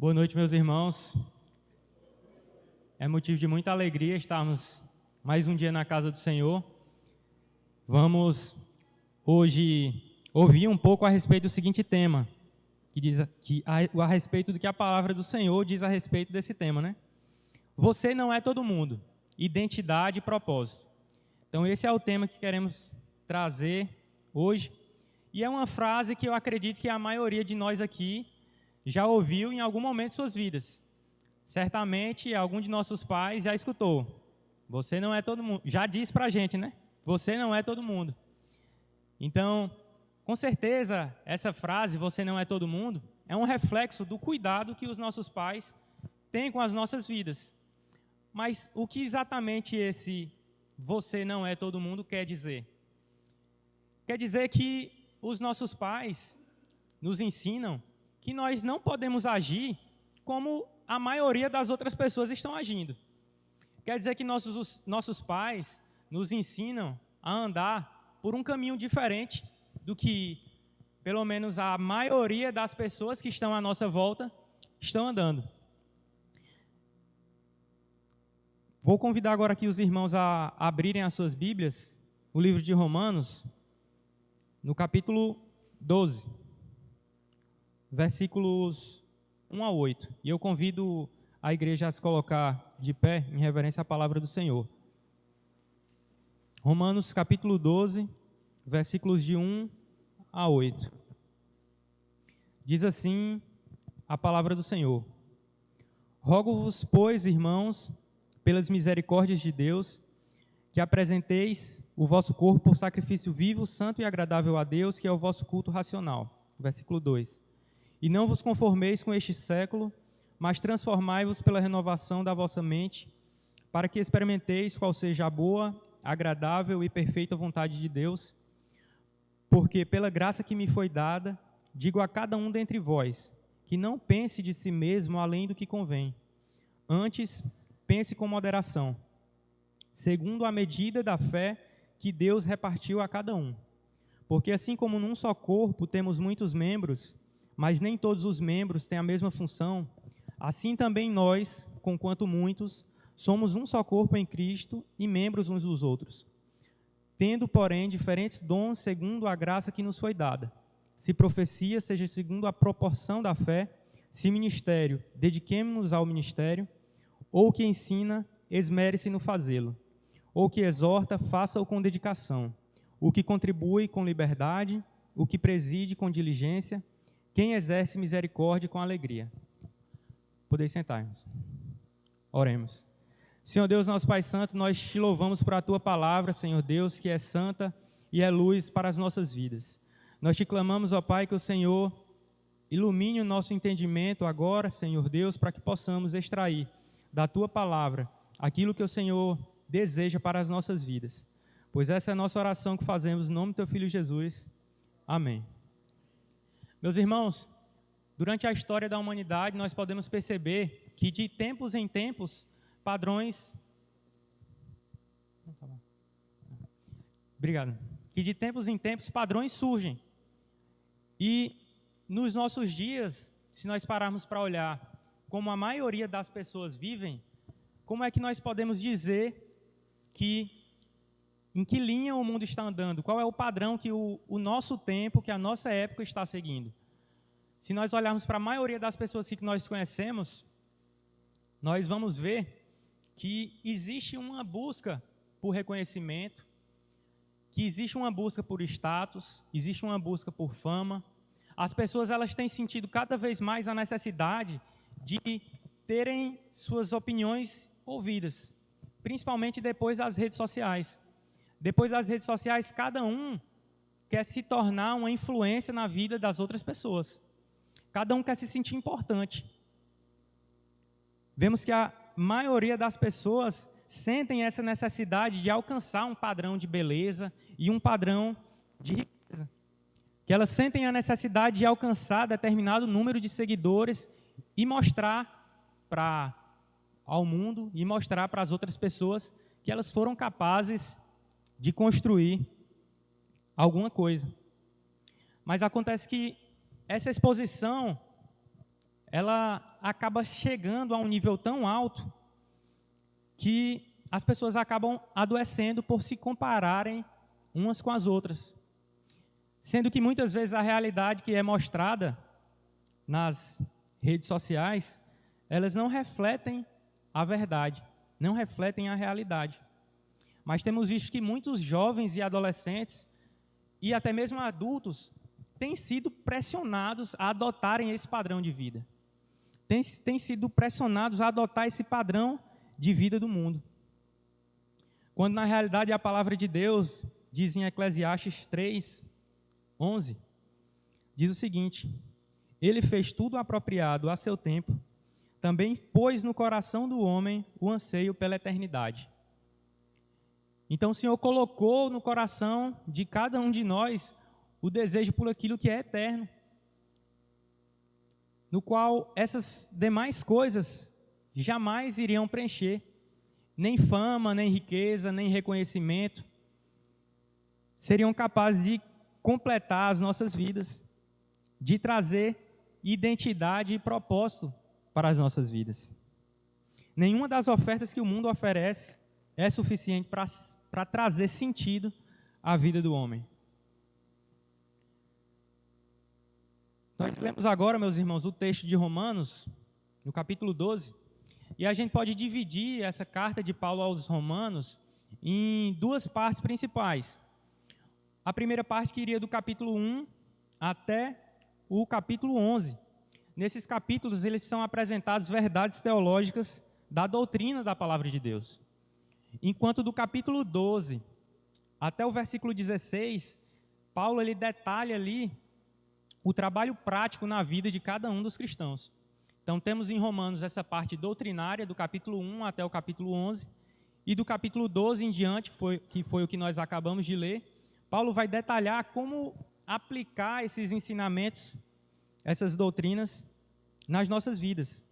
Boa noite, meus irmãos. É motivo de muita alegria estarmos mais um dia na casa do Senhor. Vamos hoje ouvir um pouco a respeito do seguinte tema, a respeito do que a palavra do Senhor diz a respeito desse tema, né? Você não é todo mundo. Identidade e propósito. Então esse é o tema que queremos trazer hoje. E é uma frase que eu acredito que a maioria de nós aqui já ouviu em algum momento de suas vidas. Certamente, algum de nossos pais já escutou. Você não é todo mundo. Já disse pra gente, né? Você não é todo mundo. Então, com certeza, essa frase, você não é todo mundo, é um reflexo do cuidado que os nossos pais têm com as nossas vidas. Mas o que exatamente esse você não é todo mundo quer dizer? Quer dizer que os nossos pais nos ensinam que nós não podemos agir como a maioria das outras pessoas estão agindo. Quer dizer que nossos pais nos ensinam a andar por um caminho diferente do que, pelo menos, a maioria das pessoas que estão à nossa volta estão andando. Vou convidar agora aqui os irmãos a abrirem as suas Bíblias, o livro de Romanos, no capítulo 12. Versículos 1 a 8. E eu convido a igreja a se colocar de pé em reverência à palavra do Senhor. Romanos capítulo 12, versículos de 1 a 8. Diz assim a palavra do Senhor: Rogo-vos, pois, irmãos, pelas misericórdias de Deus, que apresenteis o vosso corpo por sacrifício vivo, santo e agradável a Deus, que é o vosso culto racional. Versículo 2. E não vos conformeis com este século, mas transformai-vos pela renovação da vossa mente, para que experimenteis qual seja a boa, agradável e perfeita vontade de Deus. Porque pela graça que me foi dada, digo a cada um dentre vós, que não pense de si mesmo além do que convém. Antes, pense com moderação, segundo a medida da fé que Deus repartiu a cada um. Porque assim como num só corpo temos muitos membros, mas nem todos os membros têm a mesma função, assim também nós, conquanto muitos, somos um só corpo em Cristo e membros uns dos outros. Tendo, porém, diferentes dons segundo a graça que nos foi dada. Se profecia, seja segundo a proporção da fé; se ministério, dediquemo-nos ao ministério; ou que ensina, esmere-se no fazê-lo; ou que exorta, faça-o com dedicação; o que contribui com liberdade; o que preside com diligência; quem exerce misericórdia com alegria. Podeis sentar-nos. Oremos. Senhor Deus, nosso Pai Santo, nós te louvamos por a Tua palavra, Senhor Deus, que é santa e é luz para as nossas vidas. Nós te clamamos, ó Pai, que o Senhor ilumine o nosso entendimento agora, Senhor Deus, para que possamos extrair da Tua palavra aquilo que o Senhor deseja para as nossas vidas. Pois essa é a nossa oração que fazemos no nome do Teu Filho Jesus. Amém. Meus irmãos, durante a história da humanidade, nós podemos perceber que de tempos em tempos, padrões... Obrigado. Que de tempos em tempos, padrões surgem. E nos nossos dias, se nós pararmos para olhar como a maioria das pessoas vivem, como é que nós podemos dizer em que linha o mundo está andando? Qual é o padrão que o nosso tempo, que a nossa época está seguindo? Se nós olharmos para a maioria das pessoas que nós conhecemos, nós vamos ver que existe uma busca por reconhecimento, que existe uma busca por status, existe uma busca por fama. As pessoas elas têm sentido cada vez mais a necessidade de terem suas opiniões ouvidas, principalmente depois das redes sociais. Depois das redes sociais, cada um quer se tornar uma influência na vida das outras pessoas. Cada um quer se sentir importante. Vemos que a maioria das pessoas sentem essa necessidade de alcançar um padrão de beleza e um padrão de riqueza. Que elas sentem a necessidade de alcançar determinado número de seguidores e mostrar ao mundo e mostrar para as outras pessoas que elas foram capazes de construir alguma coisa. Mas acontece que essa exposição, ela acaba chegando a um nível tão alto que as pessoas acabam adoecendo por se compararem umas com as outras. Sendo que muitas vezes a realidade que é mostrada nas redes sociais, elas não refletem a verdade, não refletem a realidade. Mas temos visto que muitos jovens e adolescentes, e até mesmo adultos, têm sido pressionados a adotarem esse padrão de vida. Têm sido pressionados a adotar esse padrão de vida do mundo. Quando na realidade a palavra de Deus diz em Eclesiastes 3:11, diz o seguinte: Ele fez tudo apropriado a seu tempo, também pôs no coração do homem o anseio pela eternidade. Então o Senhor colocou no coração de cada um de nós o desejo por aquilo que é eterno, no qual essas demais coisas jamais iriam preencher, nem fama, nem riqueza, nem reconhecimento, seriam capazes de completar as nossas vidas, de trazer identidade e propósito para as nossas vidas. Nenhuma das ofertas que o mundo oferece é suficiente para trazer sentido à vida do homem. Nós lemos agora, meus irmãos, o texto de Romanos, no capítulo 12, e a gente pode dividir essa carta de Paulo aos Romanos em duas partes principais. A primeira parte que iria do capítulo 1 até o capítulo 11. Nesses capítulos, eles são apresentadas verdades teológicas da doutrina da palavra de Deus. Enquanto do capítulo 12 até o versículo 16, Paulo ele detalha ali o trabalho prático na vida de cada um dos cristãos. Então temos em Romanos essa parte doutrinária do capítulo 1 até o capítulo 11, e do capítulo 12 em diante, que foi o que nós acabamos de ler, Paulo vai detalhar como aplicar esses ensinamentos, essas doutrinas, nas nossas vidas.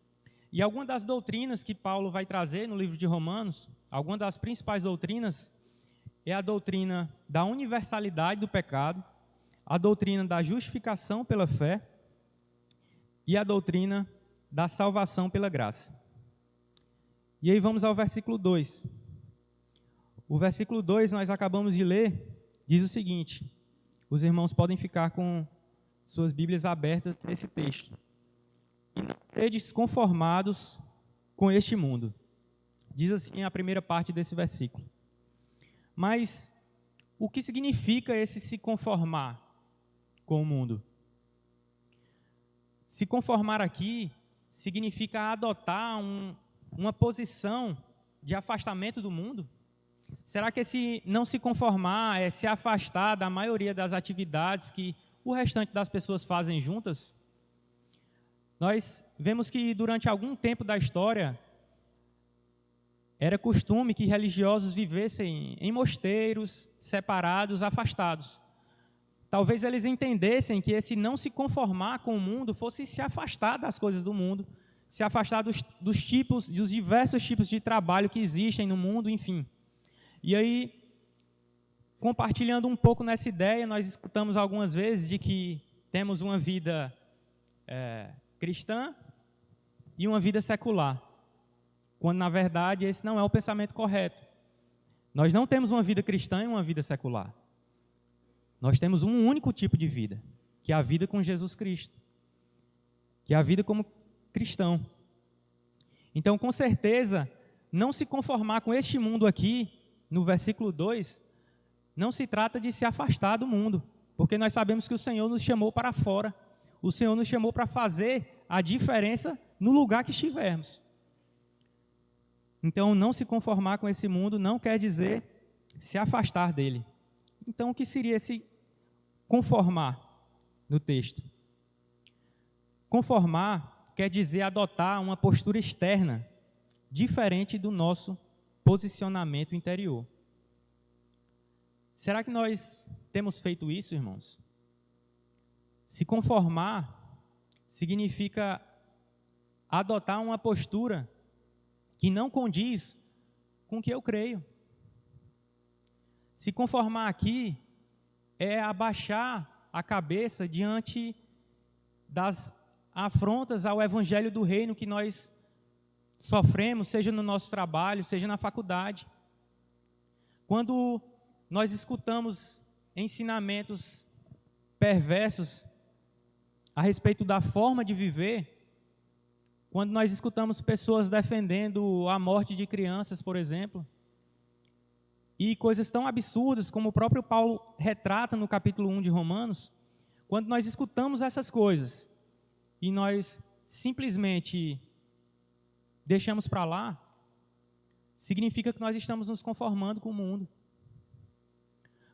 E algumas das doutrinas que Paulo vai trazer no livro de Romanos, algumas das principais doutrinas, é a doutrina da universalidade do pecado, a doutrina da justificação pela fé e a doutrina da salvação pela graça. E aí vamos ao versículo 2. O versículo 2 nós acabamos de ler, diz o seguinte: os irmãos podem ficar com suas Bíblias abertas nesse texto. E não sedes conformados com este mundo. Diz assim a primeira parte desse versículo. Mas o que significa esse se conformar com o mundo? Se conformar aqui significa adotar uma posição de afastamento do mundo? Será que esse não se conformar é se afastar da maioria das atividades que o restante das pessoas fazem juntas? Nós vemos que durante algum tempo da história era costume que religiosos vivessem em mosteiros, separados, afastados. Talvez eles entendessem que esse não se conformar com o mundo fosse se afastar das coisas do mundo, se afastar dos diversos tipos de trabalho que existem no mundo, enfim. E aí, compartilhando um pouco nessa ideia, nós escutamos algumas vezes de que temos uma vida cristã e uma vida secular, quando na verdade esse não é o pensamento correto. Nós não temos uma vida cristã e uma vida secular. Nós temos um único tipo de vida, que é a vida com Jesus Cristo, que é a vida como cristão. Então, com certeza, não se conformar com este mundo aqui, no versículo 2, não se trata de se afastar do mundo, porque nós sabemos que o Senhor nos chamou para fora, o Senhor nos chamou para fazer a diferença no lugar que estivermos. Então, não se conformar com esse mundo não quer dizer se afastar dele. Então, o que seria esse conformar no texto? Conformar quer dizer adotar uma postura externa, diferente do nosso posicionamento interior. Será que nós temos feito isso, irmãos? Se conformar significa adotar uma postura que não condiz com o que eu creio. Se conformar aqui é abaixar a cabeça diante das afrontas ao evangelho do reino que nós sofremos, seja no nosso trabalho, seja na faculdade. Quando nós escutamos ensinamentos perversos a respeito da forma de viver, quando nós escutamos pessoas defendendo a morte de crianças, por exemplo, e coisas tão absurdas como o próprio Paulo retrata no capítulo 1 de Romanos, quando nós escutamos essas coisas e nós simplesmente deixamos para lá, significa que nós estamos nos conformando com o mundo.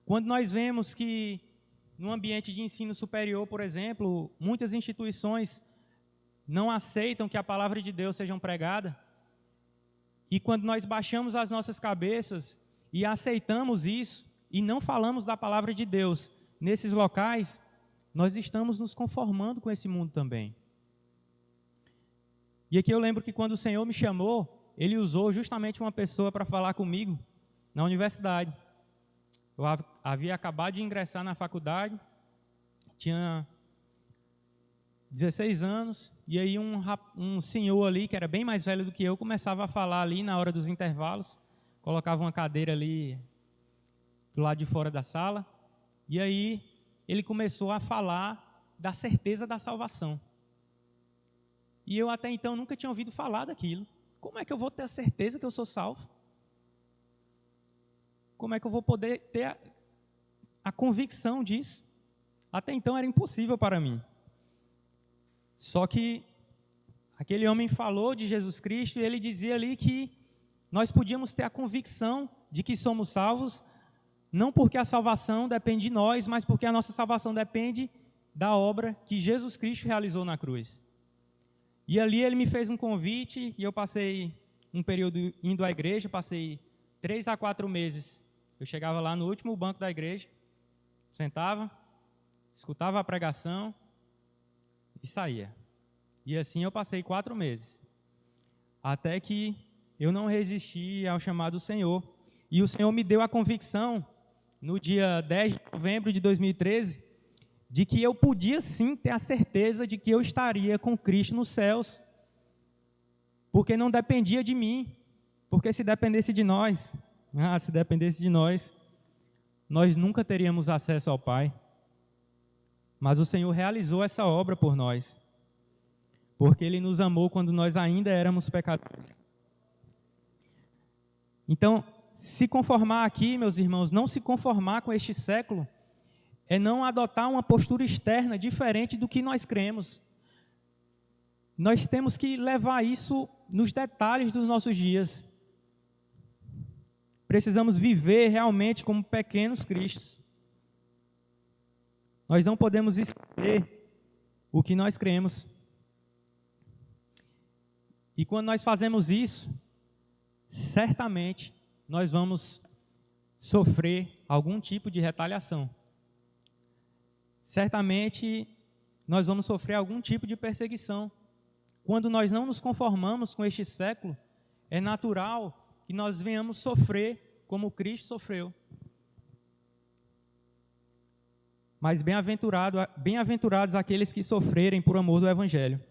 Quando nós vemos que no ambiente de ensino superior, por exemplo, muitas instituições não aceitam que a palavra de Deus seja pregada, e quando nós baixamos as nossas cabeças e aceitamos isso, e não falamos da palavra de Deus nesses locais, nós estamos nos conformando com esse mundo também. E aqui eu lembro que quando o Senhor me chamou, Ele usou justamente uma pessoa para falar comigo na universidade. Eu havia acabado de ingressar na faculdade, tinha 16 anos, e aí um senhor ali, que era bem mais velho do que eu, começava a falar ali na hora dos intervalos, colocava uma cadeira ali do lado de fora da sala, e aí ele começou a falar da certeza da salvação. E eu até então nunca tinha ouvido falar daquilo. Como é que eu vou ter a certeza que eu sou salvo? Como é que eu vou poder ter a convicção disso? Até então era impossível para mim. Só que aquele homem falou de Jesus Cristo e ele dizia ali que nós podíamos ter a convicção de que somos salvos, não porque a salvação depende de nós, mas porque a nossa salvação depende da obra que Jesus Cristo realizou na cruz. E ali ele me fez um convite e eu passei um período indo à igreja, passei 3 a 4 meses. Eu chegava lá no último banco da igreja, sentava, escutava a pregação e saía. E assim eu passei 4 meses. Até que eu não resisti ao chamado do Senhor. E o Senhor me deu a convicção, no dia 10 de novembro de 2013, de que eu podia sim ter a certeza de que eu estaria com Cristo nos céus. Porque não dependia de mim. Porque se dependesse de nós, se dependesse de nós nunca teríamos acesso ao Pai. Mas o Senhor realizou essa obra por nós. Porque Ele nos amou quando nós ainda éramos pecadores. Então, se conformar aqui, meus irmãos, não se conformar com este século, é não adotar uma postura externa diferente do que nós cremos. Nós temos que levar isso nos detalhes dos nossos dias. Precisamos viver realmente como pequenos cristos. Nós não podemos esconder o que nós cremos. E quando nós fazemos isso, certamente nós vamos sofrer algum tipo de retaliação. Certamente nós vamos sofrer algum tipo de perseguição. Quando nós não nos conformamos com este século, é natural que nós venhamos sofrer como Cristo sofreu. Mas bem-aventurados aqueles que sofrerem por amor do Evangelho.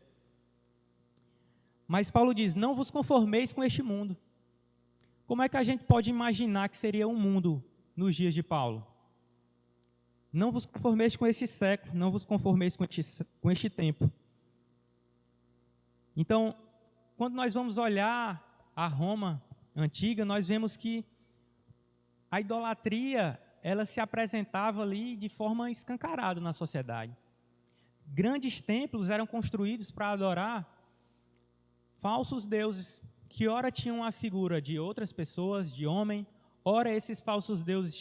Mas Paulo diz, não vos conformeis com este mundo. Como é que a gente pode imaginar que seria um mundo nos dias de Paulo? Não vos conformeis com este século, não vos conformeis com este tempo. Então, quando nós vamos olhar a Roma antiga, nós vemos que a idolatria, ela se apresentava ali de forma escancarada na sociedade. Grandes templos eram construídos para adorar falsos deuses, que ora tinham a figura de outras pessoas, de homem, ora esses falsos deuses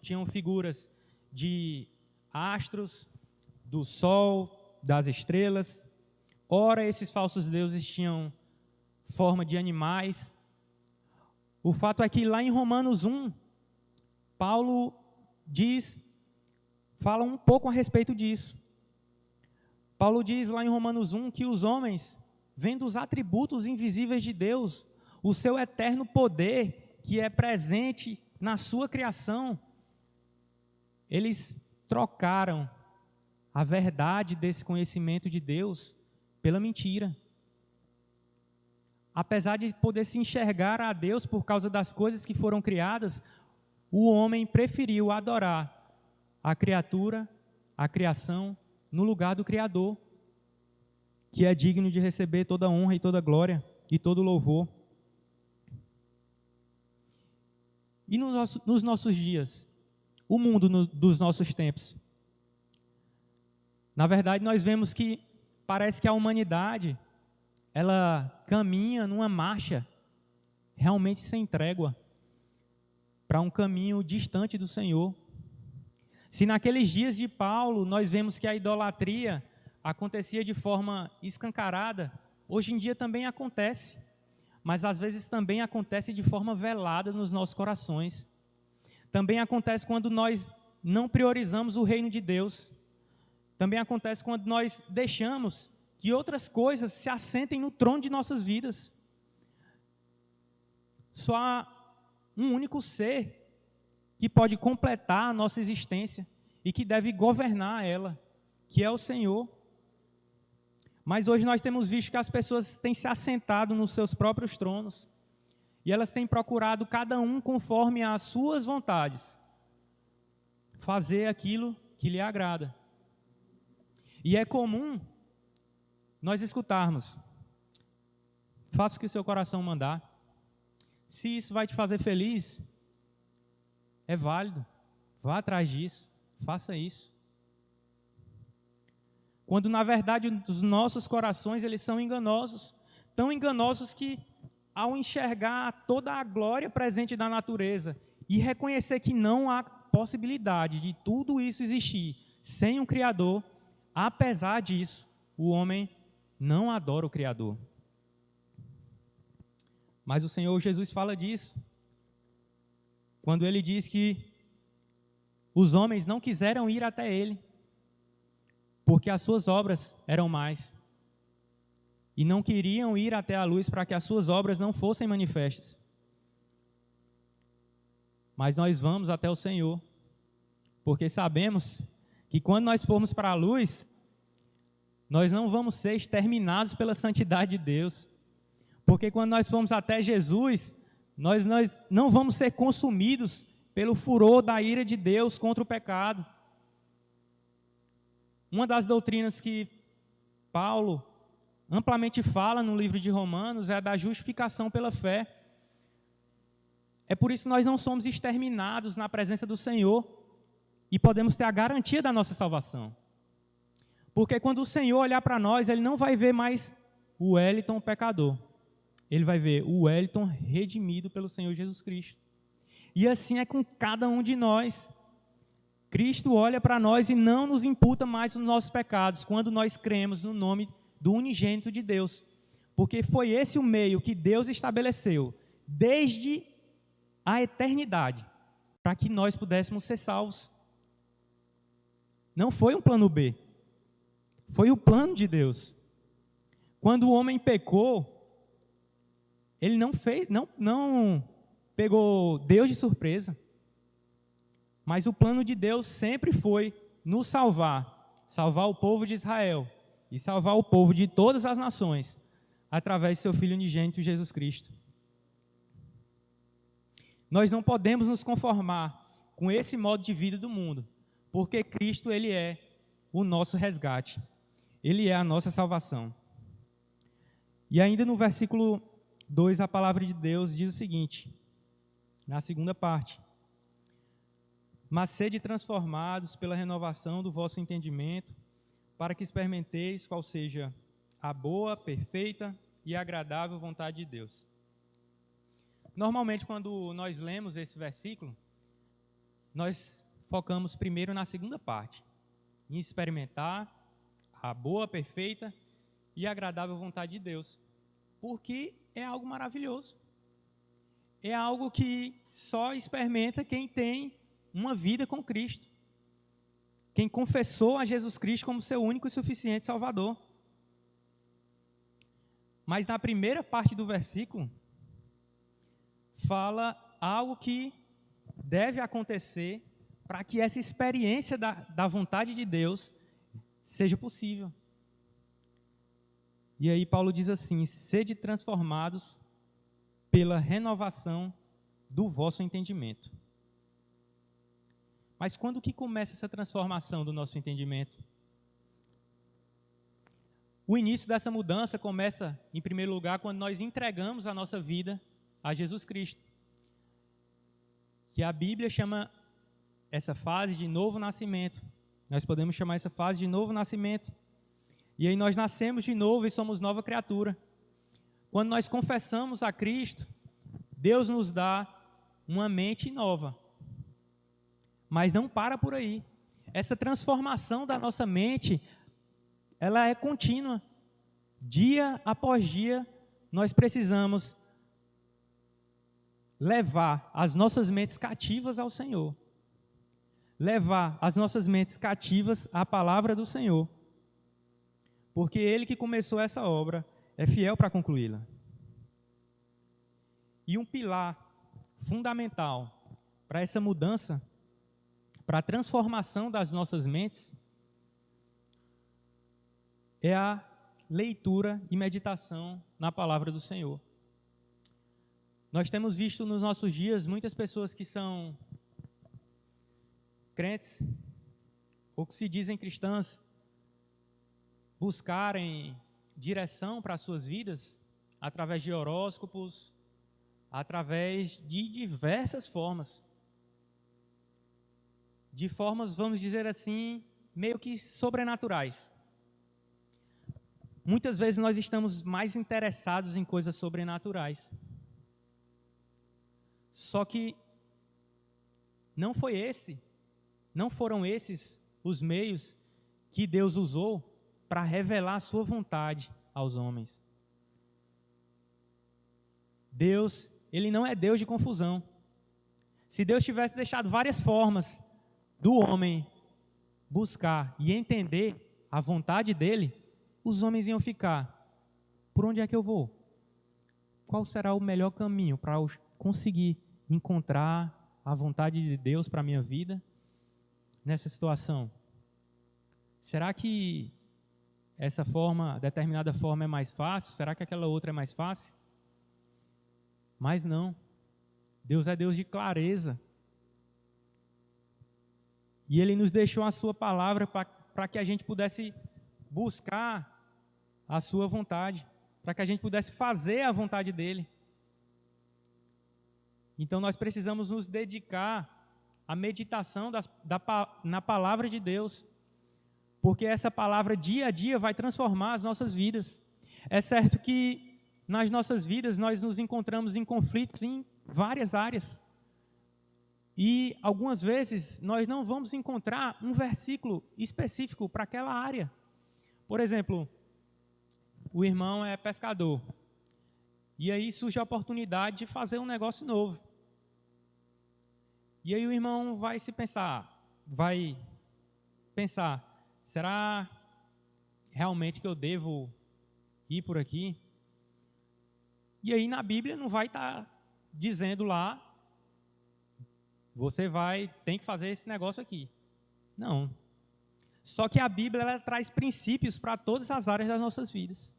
tinham figuras de astros, do sol, das estrelas, ora esses falsos deuses tinham forma de animais. O fato é que lá em Romanos 1, Paulo fala um pouco a respeito disso. Paulo diz lá em Romanos 1 que os homens, vendo os atributos invisíveis de Deus, o seu eterno poder que é presente na sua criação, eles trocaram a verdade desse conhecimento de Deus pela mentira. Apesar de poder se enxergar a Deus por causa das coisas que foram criadas, o homem preferiu adorar a criatura, a criação, no lugar do Criador, que é digno de receber toda honra e toda glória e todo louvor. E nos nossos dias, o mundo dos nossos tempos, na verdade nós vemos que parece que a humanidade, ela caminha numa marcha realmente sem trégua, para um caminho distante do Senhor. Se naqueles dias de Paulo nós vemos que a idolatria acontecia de forma escancarada, hoje em dia também acontece, mas às vezes também acontece de forma velada nos nossos corações. Também acontece quando nós não priorizamos o reino de Deus. Também acontece quando nós deixamos que outras coisas se assentem no trono de nossas vidas. Só há um único ser que pode completar a nossa existência e que deve governar ela, que é o Senhor. Mas hoje nós temos visto que as pessoas têm se assentado nos seus próprios tronos e elas têm procurado, cada um conforme as suas vontades, fazer aquilo que lhe agrada. E é comum nós escutarmos: faça o que o seu coração mandar. Se isso vai te fazer feliz, é válido, vá atrás disso, faça isso. Quando na verdade os nossos corações eles são enganosos, tão enganosos que ao enxergar toda a glória presente da natureza e reconhecer que não há possibilidade de tudo isso existir sem um Criador, apesar disso, o homem não adora o Criador. Mas o Senhor Jesus fala disso, quando Ele diz que os homens não quiseram ir até Ele, porque as suas obras eram mais, e não queriam ir até a luz para que as suas obras não fossem manifestas. Mas nós vamos até o Senhor, porque sabemos que quando nós formos para a luz, nós não vamos ser exterminados pela santidade de Deus, porque quando nós formos até Jesus, nós não vamos ser consumidos pelo furor da ira de Deus contra o pecado. Uma das doutrinas que Paulo amplamente fala no livro de Romanos é a da justificação pela fé. É por isso que nós não somos exterminados na presença do Senhor e podemos ter a garantia da nossa salvação. Porque quando o Senhor olhar para nós, Ele não vai ver mais o Wellington pecador. Ele vai ver o Wellington redimido pelo Senhor Jesus Cristo. E assim é com cada um de nós. Cristo olha para nós e não nos imputa mais os nossos pecados quando nós cremos no nome do unigênito de Deus. Porque foi esse o meio que Deus estabeleceu desde a eternidade para que nós pudéssemos ser salvos. Não foi um plano B. Foi o plano de Deus. Quando o homem pecou, ele não pegou Deus de surpresa. Mas o plano de Deus sempre foi nos salvar o povo de Israel e salvar o povo de todas as nações, através de seu Filho unigênito Jesus Cristo. Nós não podemos nos conformar com esse modo de vida do mundo, porque Cristo, Ele é o nosso resgate, Ele é a nossa salvação. E ainda no versículo 2, a palavra de Deus diz o seguinte, na segunda parte: mas sede transformados pela renovação do vosso entendimento, para que experimenteis qual seja a boa, perfeita e agradável vontade de Deus. Normalmente, quando nós lemos esse versículo, nós focamos primeiro na segunda parte, em experimentar a boa, perfeita e agradável vontade de Deus, porque é algo maravilhoso. É algo que só experimenta quem tem uma vida com Cristo, quem confessou a Jesus Cristo como seu único e suficiente Salvador. Mas na primeira parte do versículo, fala algo que deve acontecer para que essa experiência da vontade de Deus seja possível. E aí Paulo diz assim: sede transformados pela renovação do vosso entendimento. Mas quando que começa essa transformação do nosso entendimento? O início dessa mudança começa, em primeiro lugar, quando nós entregamos a nossa vida a Jesus Cristo, que a Bíblia chama essa fase de novo nascimento. Nós podemos chamar essa fase de novo nascimento. E aí nós nascemos de novo e somos nova criatura. Quando nós confessamos a Cristo, Deus nos dá uma mente nova. Mas não para por aí. Essa transformação da nossa mente, ela é contínua. Dia após dia, nós precisamos levar as nossas mentes cativas ao Senhor. Levar as nossas mentes cativas à palavra do Senhor. Porque Ele que começou essa obra é fiel para concluí-la. E um pilar fundamental para essa mudança, para a transformação das nossas mentes, é a leitura e meditação na palavra do Senhor. Nós temos visto nos nossos dias muitas pessoas que são crentes ou que se dizem cristãs buscarem direção para as suas vidas através de horóscopos, através de diversas formas. De formas, vamos dizer assim, meio que sobrenaturais. Muitas vezes nós estamos mais interessados em coisas sobrenaturais. Só que não foram esses os meios que Deus usou para revelar a sua vontade aos homens. Deus, Ele não é Deus de confusão. Se Deus tivesse deixado várias formas do homem buscar e entender a vontade dEle, os homens iam ficar: por onde é que eu vou? Qual será o melhor caminho para eu conseguir encontrar a vontade de Deus para a minha vida nessa situação? Será que essa forma, determinada forma é mais fácil? Será que aquela outra é mais fácil? Mas não. Deus é Deus de clareza. E Ele nos deixou a sua palavra para que a gente pudesse buscar a sua vontade, para que a gente pudesse fazer a vontade dEle. Então nós precisamos nos dedicar à meditação na palavra de Deus, porque essa palavra dia a dia vai transformar as nossas vidas. É certo que nas nossas vidas nós nos encontramos em conflitos em várias áreas. E algumas vezes nós não vamos encontrar um versículo específico para aquela área. Por exemplo, o irmão é pescador. E aí surge a oportunidade de fazer um negócio novo. E aí o irmão vai pensar, será realmente que eu devo ir por aqui? E aí na Bíblia não vai estar dizendo lá, você tem que fazer esse negócio aqui. Não. Só que a Bíblia ela traz princípios para todas as áreas das nossas vidas.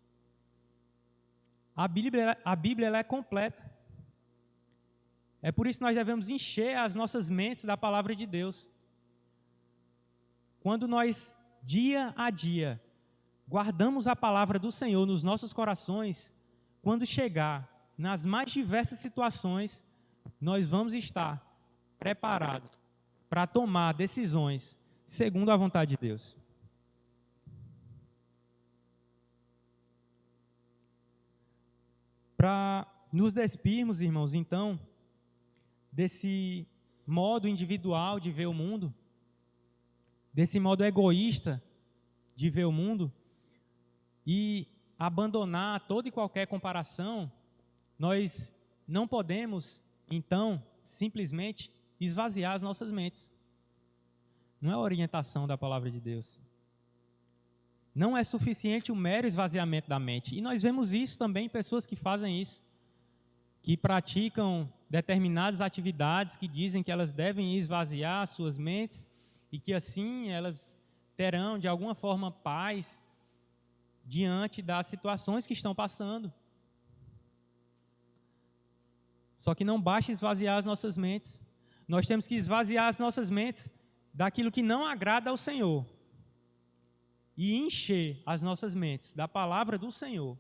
A Bíblia ela é completa. É por isso que nós devemos encher as nossas mentes da palavra de Deus. Quando nós, dia a dia, guardamos a palavra do Senhor nos nossos corações, quando chegar nas mais diversas situações, nós vamos estar preparados para tomar decisões segundo a vontade de Deus. Para nos despirmos, irmãos, então, desse modo individual de ver o mundo, desse modo egoísta de ver o mundo, e abandonar toda e qualquer comparação, nós não podemos, então, simplesmente esvaziar as nossas mentes. Não é a orientação da palavra de Deus. Não é suficiente o mero esvaziamento da mente. E nós vemos isso também em pessoas que fazem isso, que praticam determinadas atividades que dizem que elas devem esvaziar suas mentes e que assim elas terão de alguma forma paz, diante das situações que estão passando. Só que não basta esvaziar as nossas mentes. Nós temos que esvaziar as nossas mentes daquilo que não agrada ao Senhor e encher as nossas mentes da palavra do Senhor.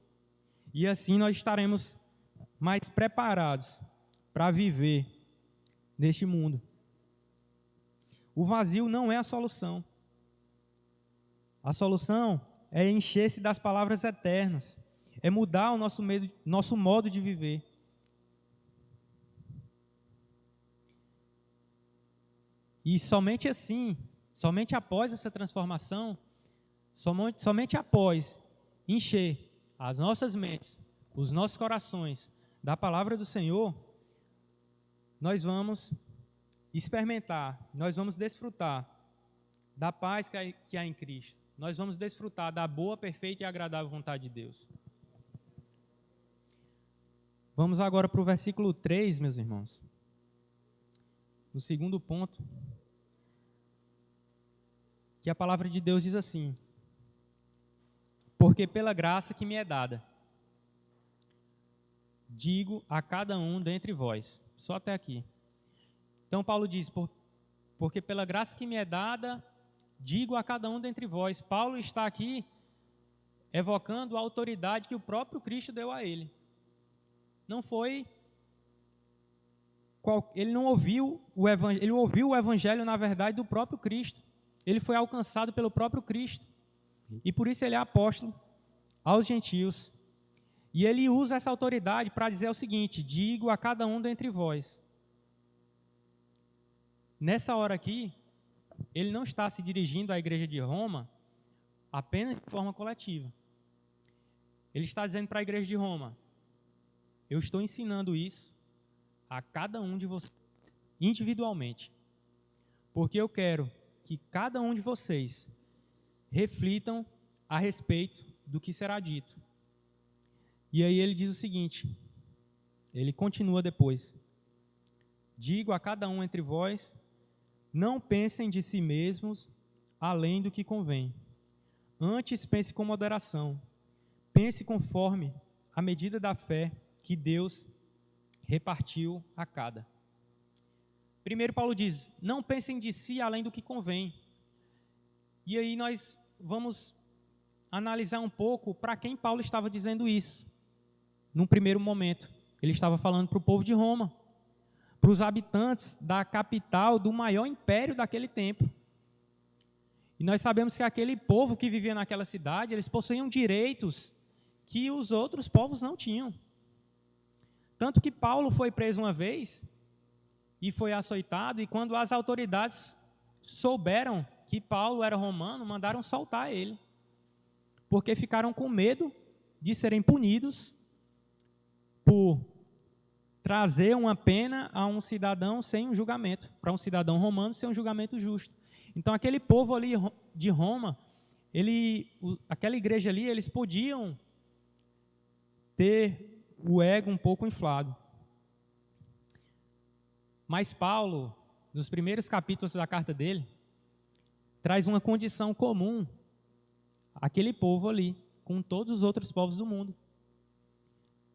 E assim nós estaremos mais preparados para viver neste mundo. O vazio não é a solução. A solução é encher-se das palavras eternas, é mudar o nosso modo de viver. E somente assim, somente após essa transformação, somente após encher as nossas mentes, os nossos corações da palavra do Senhor, nós vamos experimentar, nós vamos desfrutar da paz que há em Cristo. Nós vamos desfrutar da boa, perfeita e agradável vontade de Deus. Vamos agora para o versículo 3, meus irmãos. No segundo ponto, que a palavra de Deus diz assim: porque pela graça que me é dada, digo a cada um dentre vós. Só até aqui. Então Paulo diz, porque pela graça que me é dada, digo a cada um dentre vós. Paulo está aqui evocando a autoridade que o próprio Cristo deu a ele. Não foi... Ele não ouviu o evangelho, ele ouviu o evangelho, na verdade, do próprio Cristo. Ele foi alcançado pelo próprio Cristo. E por isso ele é apóstolo aos gentios. E ele usa essa autoridade para dizer o seguinte: digo a cada um dentre vós. Nessa hora aqui, ele não está se dirigindo à igreja de Roma apenas de forma coletiva. Ele está dizendo para a igreja de Roma: eu estou ensinando isso a cada um de vocês, individualmente, porque eu quero que cada um de vocês reflitam a respeito do que será dito. E aí ele diz o seguinte, ele continua depois: digo a cada um entre vós, não pensem de si mesmos além do que convém. Antes pense com moderação. Pense conforme a medida da fé que Deus repartiu a cada. Primeiro Paulo diz, não pensem de si além do que convém. E aí nós vamos analisar um pouco para quem Paulo estava dizendo isso. Num primeiro momento, ele estava falando para o povo de Roma, para os habitantes da capital do maior império daquele tempo. E nós sabemos que aquele povo que vivia naquela cidade, eles possuíam direitos que os outros povos não tinham. Tanto que Paulo foi preso uma vez e foi açoitado, e quando as autoridades souberam que Paulo era romano, mandaram soltar ele, porque ficaram com medo de serem punidos por trazer uma pena a um cidadão sem um julgamento, para um cidadão romano sem um julgamento justo. Então, aquele povo ali de Roma, aquela igreja ali, eles podiam ter o ego um pouco inflado. Mas Paulo, nos primeiros capítulos da carta dele, traz uma condição comum àquele povo ali, com todos os outros povos do mundo,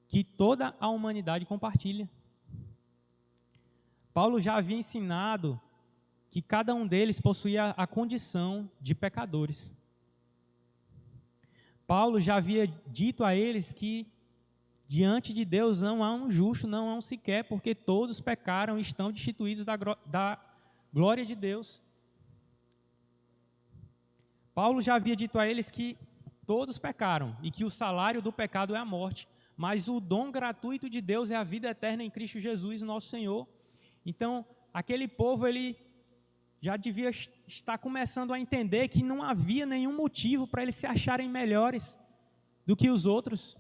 que toda a humanidade compartilha. Paulo já havia ensinado que cada um deles possuía a condição de pecadores. Paulo já havia dito a eles que diante de Deus não há um justo, não há um sequer, porque todos pecaram e estão destituídos da glória de Deus. Paulo já havia dito a eles que todos pecaram e que o salário do pecado é a morte, mas o dom gratuito de Deus é a vida eterna em Cristo Jesus, nosso Senhor. Então, aquele povo, ele já devia estar começando a entender que não havia nenhum motivo para eles se acharem melhores do que os outros,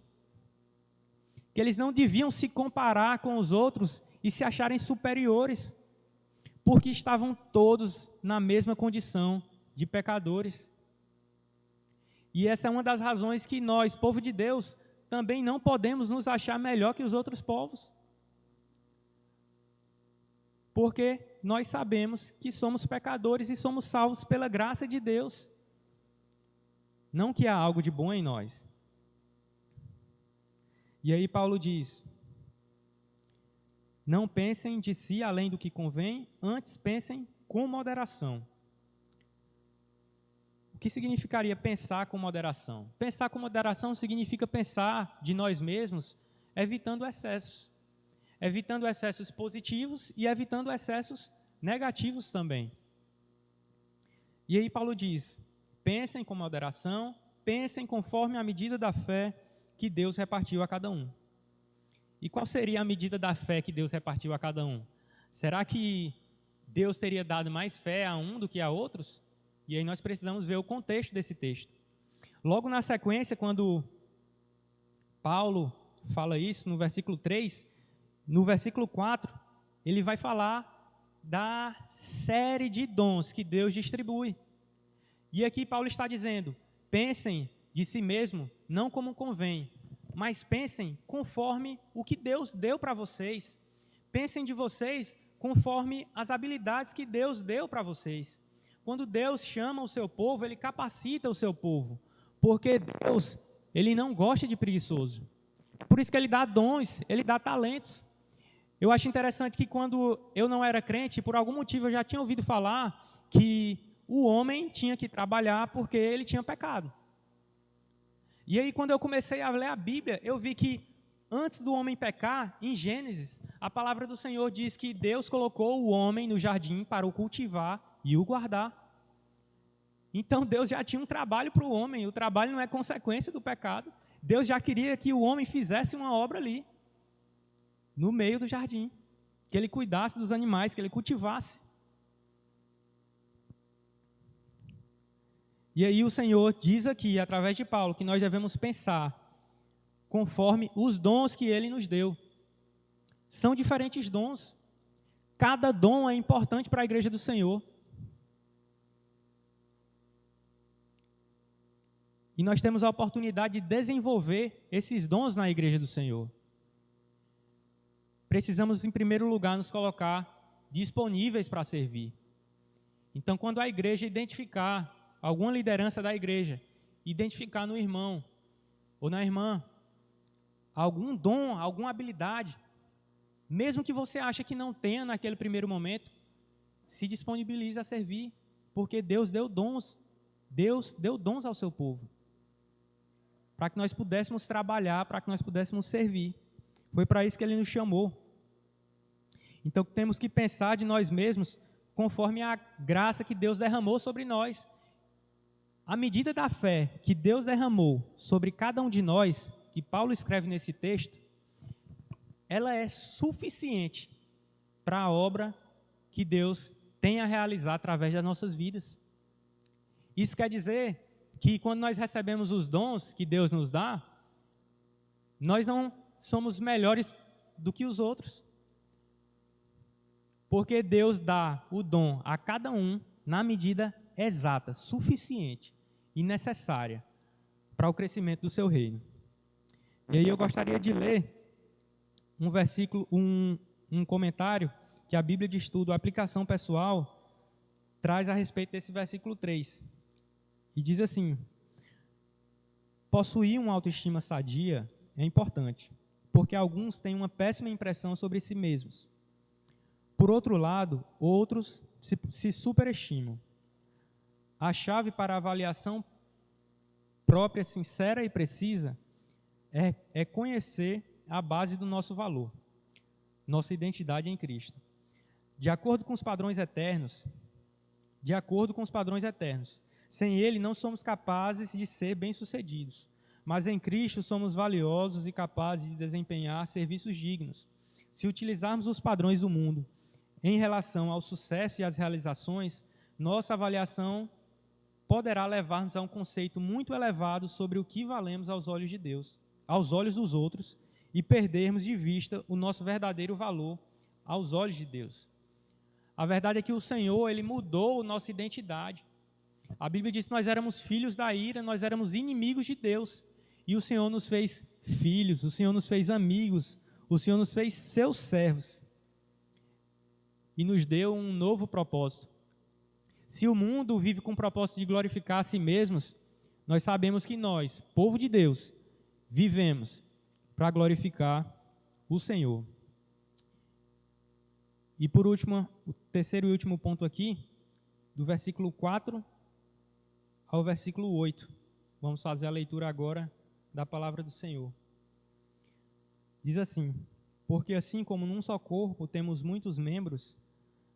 que eles não deviam se comparar com os outros e se acharem superiores, porque estavam todos na mesma condição de pecadores. E essa é uma das razões que nós, povo de Deus, também não podemos nos achar melhor que os outros povos. Porque nós sabemos que somos pecadores e somos salvos pela graça de Deus. não que há algo de bom em nós. E aí Paulo diz: não pensem de si além do que convém, antes pensem com moderação. O que significaria pensar com moderação? Pensar com moderação significa pensar de nós mesmos, evitando excessos. Evitando excessos positivos e evitando excessos negativos também. E aí Paulo diz: pensem com moderação, pensem conforme a medida da fé que Deus repartiu a cada um. E qual seria a medida da fé que Deus repartiu a cada um? Será que Deus teria dado mais fé a um do que a outros? E aí nós precisamos ver o contexto desse texto. Logo na sequência, quando Paulo fala isso, no versículo 3, no versículo 4, ele vai falar da série de dons que Deus distribui. E aqui Paulo está dizendo: pensem de si mesmo, não como convém, mas pensem conforme o que Deus deu para vocês. Pensem de vocês conforme as habilidades que Deus deu para vocês. Quando Deus chama o seu povo, Ele capacita o seu povo, porque Deus, Ele não gosta de preguiçoso. Por isso que Ele dá dons, Ele dá talentos. Eu acho interessante que quando eu não era crente, por algum motivo eu já tinha ouvido falar que o homem tinha que trabalhar porque ele tinha pecado. E aí quando eu comecei a ler a Bíblia, eu vi que antes do homem pecar, em Gênesis, a palavra do Senhor diz que Deus colocou o homem no jardim para o cultivar e o guardar. Então Deus já tinha um trabalho para o homem, o trabalho não é consequência do pecado. Deus já queria que o homem fizesse uma obra ali, no meio do jardim, que ele cuidasse dos animais, que ele cultivasse. E aí o Senhor diz aqui, através de Paulo, que nós devemos pensar conforme os dons que Ele nos deu. São diferentes dons. Cada dom é importante para a igreja do Senhor. E nós temos a oportunidade de desenvolver esses dons na igreja do Senhor. Precisamos, em primeiro lugar, nos colocar disponíveis para servir. Então, quando a igreja identificar alguma liderança da igreja, identificar no irmão ou na irmã algum dom, alguma habilidade, mesmo que você ache que não tenha naquele primeiro momento, se disponibilize a servir, porque Deus deu dons ao seu povo, para que nós pudéssemos trabalhar, para que nós pudéssemos servir. Foi para isso que Ele nos chamou. Então temos que pensar de nós mesmos conforme a graça que Deus derramou sobre nós. A medida da fé que Deus derramou sobre cada um de nós, que Paulo escreve nesse texto, ela é suficiente para a obra que Deus tem a realizar através das nossas vidas. Isso quer dizer que quando nós recebemos os dons que Deus nos dá, nós não somos melhores do que os outros. Porque Deus dá o dom a cada um na medida exata, suficiente e necessária para o crescimento do seu reino. E aí eu gostaria de ler um versículo, um comentário que a Bíblia de Estudo, Aplicação Pessoal, traz a respeito desse versículo 3. E diz assim: possuir uma autoestima sadia é importante, porque alguns têm uma péssima impressão sobre si mesmos. Por outro lado, outros se superestimam. A chave para a avaliação própria, sincera e precisa é conhecer a base do nosso valor, nossa identidade em Cristo. De acordo com os padrões eternos, sem Ele não somos capazes de ser bem-sucedidos, mas em Cristo somos valiosos e capazes de desempenhar serviços dignos. Se utilizarmos os padrões do mundo em relação ao sucesso e às realizações, nossa avaliação poderá levar-nos a um conceito muito elevado sobre o que valemos aos olhos de Deus, aos olhos dos outros, e perdermos de vista o nosso verdadeiro valor aos olhos de Deus. A verdade é que o Senhor, Ele mudou nossa identidade. A Bíblia diz que nós éramos filhos da ira, nós éramos inimigos de Deus, e o Senhor nos fez filhos, o Senhor nos fez amigos, o Senhor nos fez seus servos, e nos deu um novo propósito. Se o mundo vive com o propósito de glorificar a si mesmos, nós sabemos que nós, povo de Deus, vivemos para glorificar o Senhor. E por último, o terceiro e último ponto aqui, do versículo 4 ao versículo 8. Vamos fazer a leitura agora da palavra do Senhor. Diz assim: porque assim como num só corpo temos muitos membros,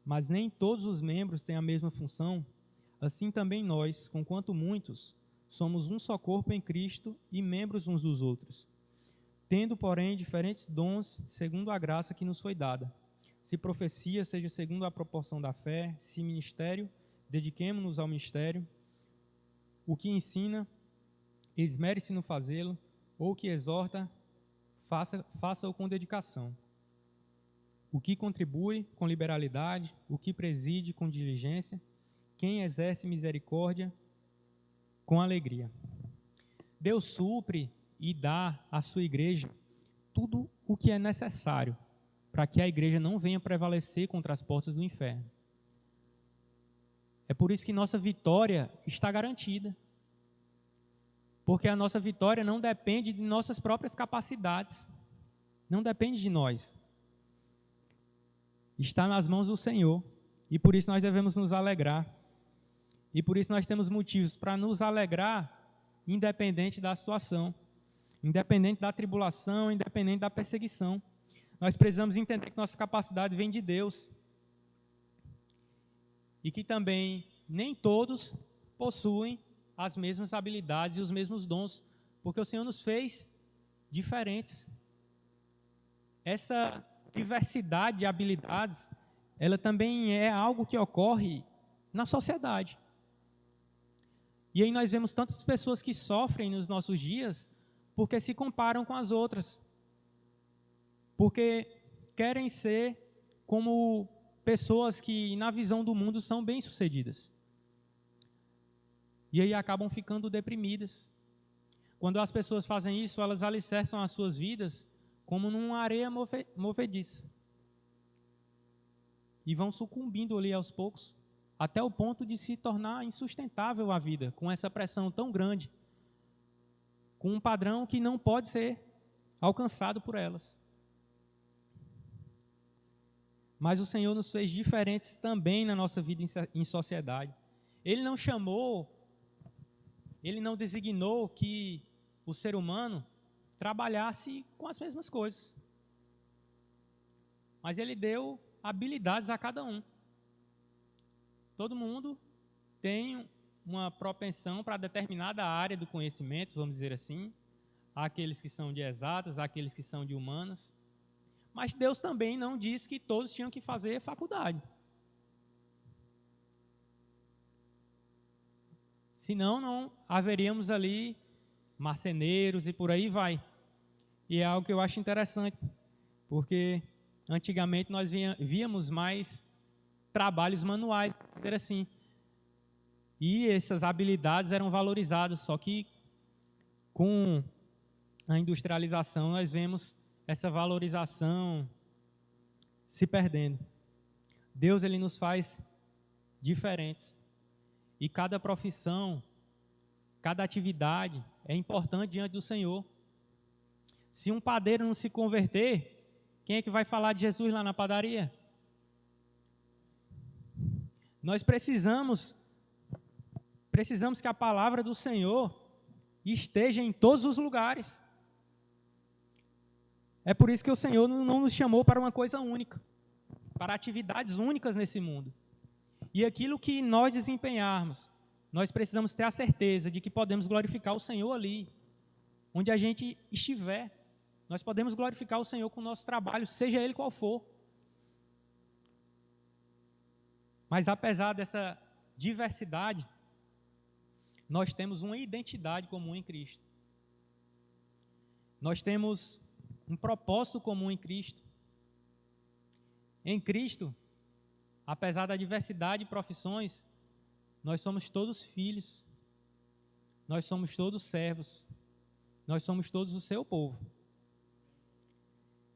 mas nem todos os membros têm a mesma função, assim também nós, conquanto muitos, somos um só corpo em Cristo e membros uns dos outros, tendo, porém, diferentes dons segundo a graça que nos foi dada. Se profecia, seja segundo a proporção da fé; se ministério, dediquemo-nos ao ministério; o que ensina, esmere-se no fazê-lo; ou o que exorta, faça-o com dedicação; o que contribui, com liberalidade; o que preside, com diligência; quem exerce misericórdia, com alegria. Deus supre e dá à sua igreja tudo o que é necessário para que a igreja não venha prevalecer contra as portas do inferno. É por isso que nossa vitória está garantida. Porque a nossa vitória não depende de nossas próprias capacidades. Não depende de nós. Está nas mãos do Senhor. E por isso nós devemos nos alegrar. E por isso nós temos motivos para nos alegrar, independente da situação, independente da tribulação, independente da perseguição. Nós precisamos entender que nossa capacidade vem de Deus. E que também nem todos possuem as mesmas habilidades e os mesmos dons, porque o Senhor nos fez diferentes. Essa diversidade de habilidades, ela também é algo que ocorre na sociedade. E aí nós vemos tantas pessoas que sofrem nos nossos dias porque se comparam com as outras, porque querem ser como pessoas que, na visão do mundo, são bem-sucedidas. E aí acabam ficando deprimidas. Quando as pessoas fazem isso, elas alicerçam as suas vidas como numa areia movediça. E vão sucumbindo ali aos poucos, até o ponto de se tornar insustentável a vida, com essa pressão tão grande, com um padrão que não pode ser alcançado por elas. Mas o Senhor nos fez diferentes também na nossa vida em sociedade. Ele não chamou, Ele não designou que o ser humano trabalhasse com as mesmas coisas. Mas Ele deu habilidades a cada um. Todo mundo tem uma propensão para determinada área do conhecimento, vamos dizer assim. Há aqueles que são de exatas, há aqueles que são de humanas. Mas Deus também não disse que todos tinham que fazer faculdade. Senão, não haveríamos ali marceneiros e por aí vai. E é algo que eu acho interessante, porque antigamente nós víamos mais trabalhos manuais, vamos dizer assim. E essas habilidades eram valorizadas, só que com a industrialização nós vemos essa valorização se perdendo. Deus, Ele nos faz diferentes. E cada profissão, cada atividade é importante diante do Senhor. Se um padeiro não se converter, quem é que vai falar de Jesus lá na padaria? Nós precisamos que a palavra do Senhor esteja em todos os lugares. É por isso que o Senhor não nos chamou para uma coisa única, para atividades únicas nesse mundo. E aquilo que nós desempenharmos, nós precisamos ter a certeza de que podemos glorificar o Senhor ali, onde a gente estiver. Nós podemos glorificar o Senhor com o nosso trabalho, seja ele qual for. Mas apesar dessa diversidade, nós temos uma identidade comum em Cristo. Nós temos um propósito comum em Cristo. Em Cristo, apesar da diversidade de profissões, nós somos todos filhos, nós somos todos servos, nós somos todos o seu povo.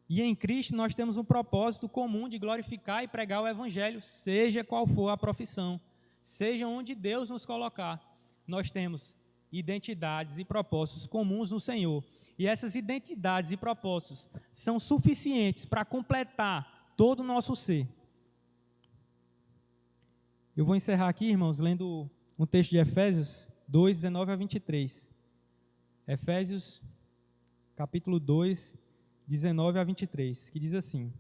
E em Cristo nós temos um propósito comum de glorificar e pregar o Evangelho, seja qual for a profissão, seja onde Deus nos colocar. Nós temos identidades e propósitos comuns no Senhor. E essas identidades e propósitos são suficientes para completar todo o nosso ser. Eu vou encerrar aqui, irmãos, lendo um texto de Efésios 2, 19 a 23. Efésios, capítulo 2, 19 a 23, que diz assim: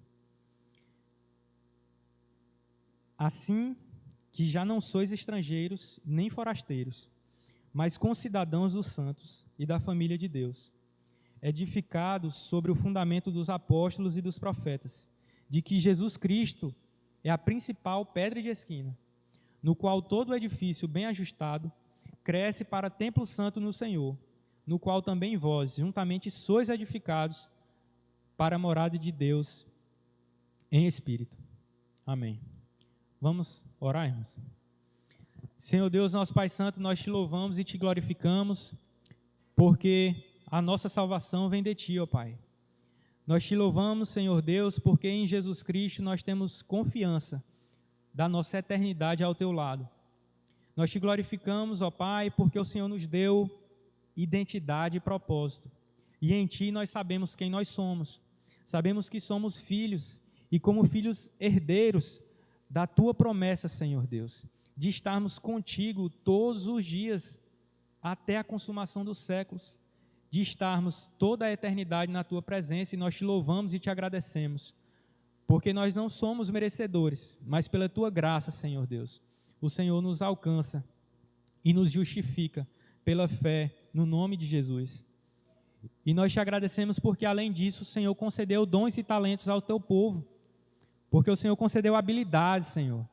assim que já não sois estrangeiros nem forasteiros, mas concidadãos dos santos e da família de Deus, edificados sobre o fundamento dos apóstolos e dos profetas, de que Jesus Cristo é a principal pedra de esquina, no qual todo o edifício bem ajustado cresce para templo santo no Senhor, no qual também vós, juntamente, sois edificados para a morada de Deus em Espírito. Amém. Vamos orar, irmãos? Senhor Deus, nosso Pai Santo, nós te louvamos e te glorificamos, porque a nossa salvação vem de Ti, ó Pai. Nós te louvamos, Senhor Deus, porque em Jesus Cristo nós temos confiança da nossa eternidade ao Teu lado. Nós te glorificamos, ó Pai, porque o Senhor nos deu identidade e propósito. E em Ti nós sabemos quem nós somos. Sabemos que somos filhos e como filhos herdeiros da Tua promessa, Senhor Deus, de estarmos contigo todos os dias até a consumação dos séculos, de estarmos toda a eternidade na Tua presença, e nós te louvamos e te agradecemos, porque nós não somos merecedores, mas pela Tua graça, Senhor Deus, o Senhor nos alcança e nos justifica pela fé no nome de Jesus. E nós te agradecemos porque, além disso, o Senhor concedeu dons e talentos ao Teu povo, porque o Senhor concedeu habilidades, Senhor.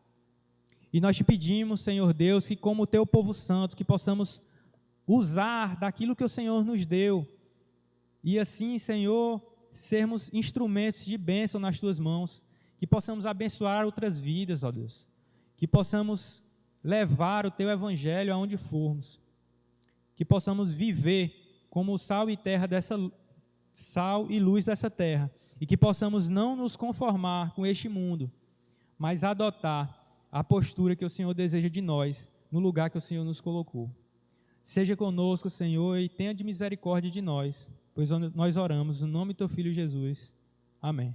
E nós te pedimos, Senhor Deus, que como Teu povo santo, que possamos usar daquilo que o Senhor nos deu, e assim, Senhor, sermos instrumentos de bênção nas Tuas mãos, que possamos abençoar outras vidas, ó Deus, que possamos levar o Teu Evangelho aonde formos, que possamos viver como sal e luz dessa terra, e que possamos não nos conformar com este mundo, mas adotar a postura que o Senhor deseja de nós, no lugar que o Senhor nos colocou. Seja conosco, Senhor, e tenha de misericórdia de nós, pois nós oramos no nome do Teu Filho Jesus. Amém.